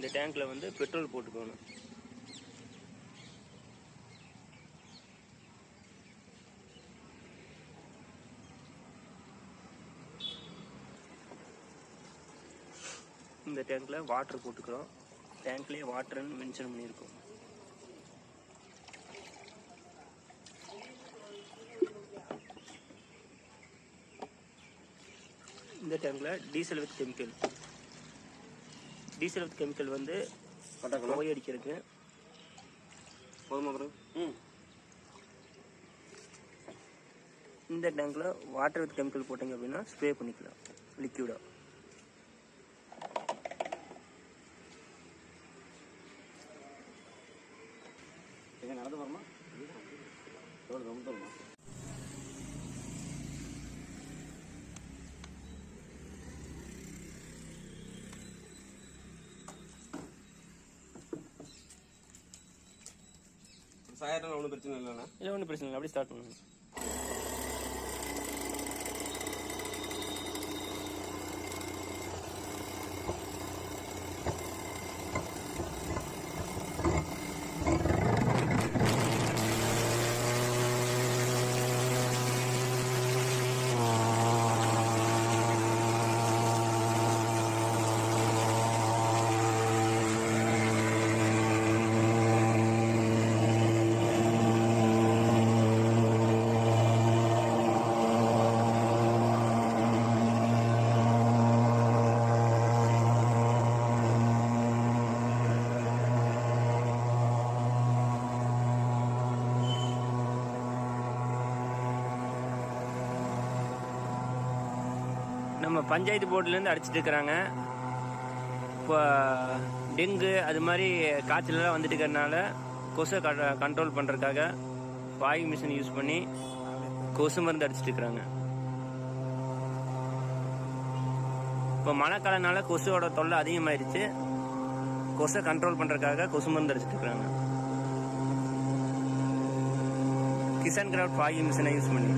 இந்த டேங்க்கில் வந்து பெட்ரோல் போட்டுக்கணும். இந்த டேங்க்கில் வாட்டர் போட்டுக்கிறோம். டேங்க்லேயே வாட்டர்னு மென்ஷன் பண்ணியிருக்கோம். இந்த டேங்க்கில் diesel with chemical. Diesel with chemical வந்து புகை அடிக்கிறதுக்கு. இந்த டேங்க்கில் வாட்டர் வித் கெமிக்கல் போட்டிங்க அப்படின்னா ஸ்ப்ரே பண்ணிக்கலாம் லிக்யூடாக. நடந்து வரமா ரொம்ப தூரமா? சாயத்தில் ஒன்றும் பிரச்சனை இல்லைண்ணா? இல்லை, ஒன்றும் பிரச்சனை இல்லை. அப்படியே ஸ்டார்ட் பண்ணுங்க. நம்ம பஞ்சாயத்து போர்டுலேருந்து அடிச்சிட்டு இருக்கிறாங்க. இப்போ டெங்கு அது மாதிரி காய்ச்சலெல்லாம் வந்துட்டு இருக்கிறதுனால கொசை கண்ட்ரோல் பண்ணுறதுக்காக ஃபாகிங் மிஷின் யூஸ் பண்ணி கொசு மருந்து அடிச்சிட்டு இருக்கிறாங்க. இப்போ மழைக்காலனால கொசுவோட தொல்லை அதிகமாகிடுச்சு. கொசை கண்ட்ரோல் பண்ணுறதுக்காக கொசு மருந்து அடிச்சிட்டு இருக்கிறாங்க. கிசான் கிராஃப்ட் ஃபாகிங் மிஷினை யூஸ் பண்ணி.